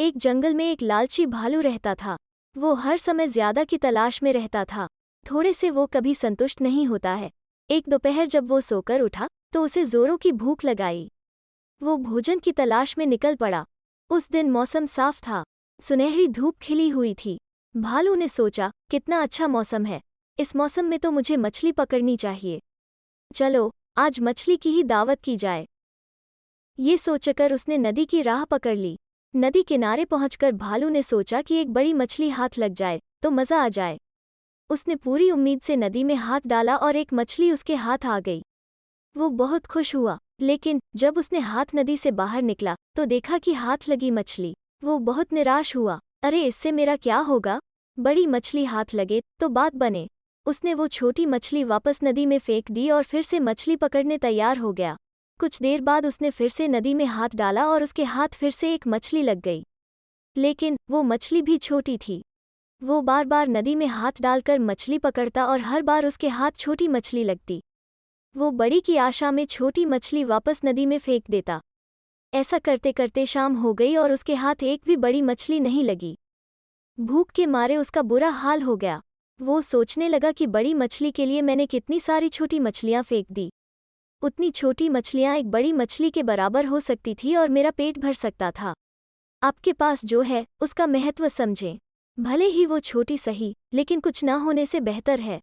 एक जंगल में एक लालची भालू रहता था। वो हर समय ज्यादा की तलाश में रहता था। थोड़े से वो कभी संतुष्ट नहीं होता है। एक दोपहर जब वो सोकर उठा तो उसे जोरों की भूख लगाई। वो भोजन की तलाश में निकल पड़ा। उस दिन मौसम साफ था, सुनहरी धूप खिली हुई थी। भालू ने सोचा, कितना अच्छा मौसम है, इस मौसम में तो मुझे मछली पकड़नी चाहिए। चलो, आज मछली की ही दावत की जाए। ये सोचकर उसने नदी की राह पकड़ ली। नदी किनारे पहुंचकर भालू ने सोचा कि एक बड़ी मछली हाथ लग जाए तो मजा आ जाए। उसने पूरी उम्मीद से नदी में हाथ डाला और एक मछली उसके हाथ आ गई। वो बहुत खुश हुआ, लेकिन जब उसने हाथ नदी से बाहर निकला तो देखा कि हाथ लगी मछली। वो बहुत निराश हुआ। अरे, इससे मेरा क्या होगा? बड़ी मछली हाथ लगे तो बात बने। उसने वो छोटी मछली वापस नदी में फेंक दी और फिर से मछली पकड़ने तैयार हो गया। कुछ देर बाद उसने फिर से नदी में हाथ डाला और उसके हाथ फिर से एक मछली लग गई। लेकिन वो मछली भी छोटी थी। वो बार बार नदी में हाथ डालकर मछली पकड़ता और हर बार उसके हाथ छोटी मछली लगती। वो बड़ी की आशा में छोटी मछली वापस नदी में फेंक देता। ऐसा करते करते शाम हो गई और उसके हाथ एक भी बड़ी मछली नहीं लगी। भूख के मारे उसका बुरा हाल हो गया। वो सोचने लगा कि बड़ी मछली के लिए मैंने कितनी सारी छोटी मछलियां फेंक दी। उतनी छोटी मछलियां एक बड़ी मछली के बराबर हो सकती थी और मेरा पेट भर सकता था। आपके पास जो है उसका महत्व समझें। भले ही वो छोटी सही, लेकिन कुछ ना होने से बेहतर है।